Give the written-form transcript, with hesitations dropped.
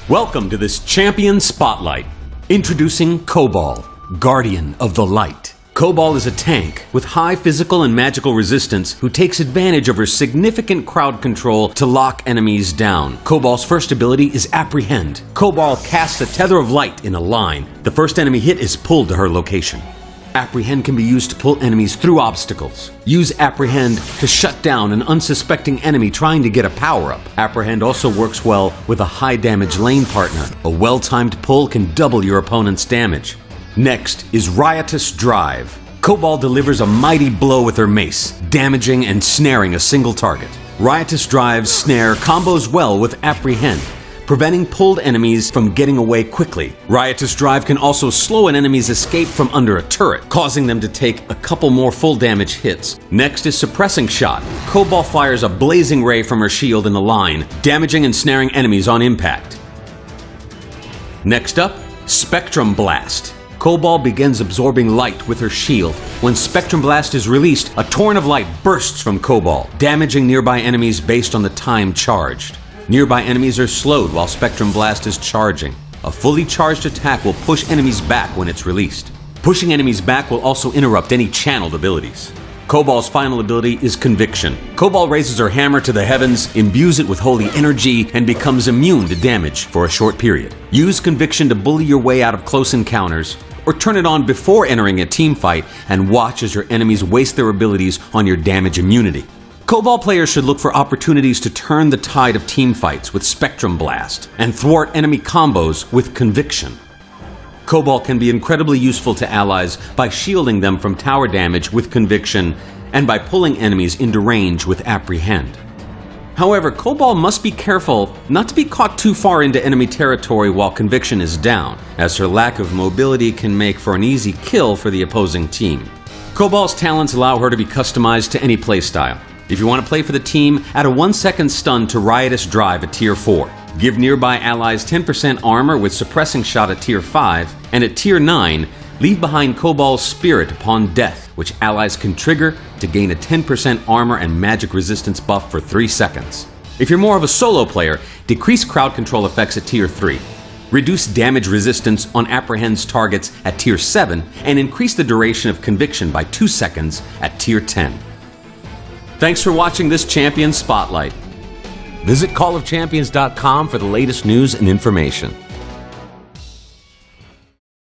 Welcome to this Champion Spotlight. Introducing Cobal, Guardian of the Light. Cobal is a tank with high physical and magical resistance who takes advantage of her significant crowd control to lock enemies down. Cobal's first ability is Apprehend. Cobal casts a tether of light in a line. The first enemy hit is pulled to her location. Apprehend can be used to pull enemies through obstacles. Use Apprehend to shut down an unsuspecting enemy trying to get a power-up. Apprehend also works well with a high-damage lane partner. A well-timed pull can double your opponent's damage. Next is Riotous Drive. Cobal delivers a mighty blow with her mace, damaging and snaring a single target. Riotous Drive's snare combos well with Apprehend, preventing pulled enemies from getting away quickly. Riotous Drive can also slow an enemy's escape from under a turret, causing them to take a couple more full damage hits. Next is Suppressing Shot. Cobal fires a blazing ray from her shield in the line, damaging and snaring enemies on impact. Next up, Spectrum Blast. Cobal begins absorbing light with her shield. When Spectrum Blast is released, a torrent of light bursts from Cobal, damaging nearby enemies based on the time charged. Nearby enemies are slowed while Spectrum Blast is charging. A fully charged attack will push enemies back when it's released. Pushing enemies back will also interrupt any channeled abilities. Cobal's final ability is Conviction. Cobal raises her hammer to the heavens, imbues it with holy energy, and becomes immune to damage for a short period. Use Conviction to bully your way out of close encounters, or turn it on before entering a team fight and watch as your enemies waste their abilities on your damage immunity. Cobal players should look for opportunities to turn the tide of team fights with Spectrum Blast and thwart enemy combos with Conviction. Cobal can be incredibly useful to allies by shielding them from tower damage with Conviction and by pulling enemies into range with Apprehend. However, Cobal must be careful not to be caught too far into enemy territory while Conviction is down, as her lack of mobility can make for an easy kill for the opposing team. Cobal's talents allow her to be customized to any playstyle. If you want to play for the team, add a 1-second stun to Riotous Drive at Tier 4. Give nearby allies 10% armor with Suppressing Shot at Tier 5, and at Tier 9, leave behind Cobal's Spirit upon death, which allies can trigger to gain a 10% armor and magic resistance buff for 3 seconds. If you're more of a solo player, decrease crowd control effects at Tier 3. Reduce damage resistance on Apprehend's targets at Tier 7, and increase the duration of Conviction by 2 seconds at Tier 10. Thanks for watching this Champion Spotlight. Visit callofchampions.com for the latest news and information.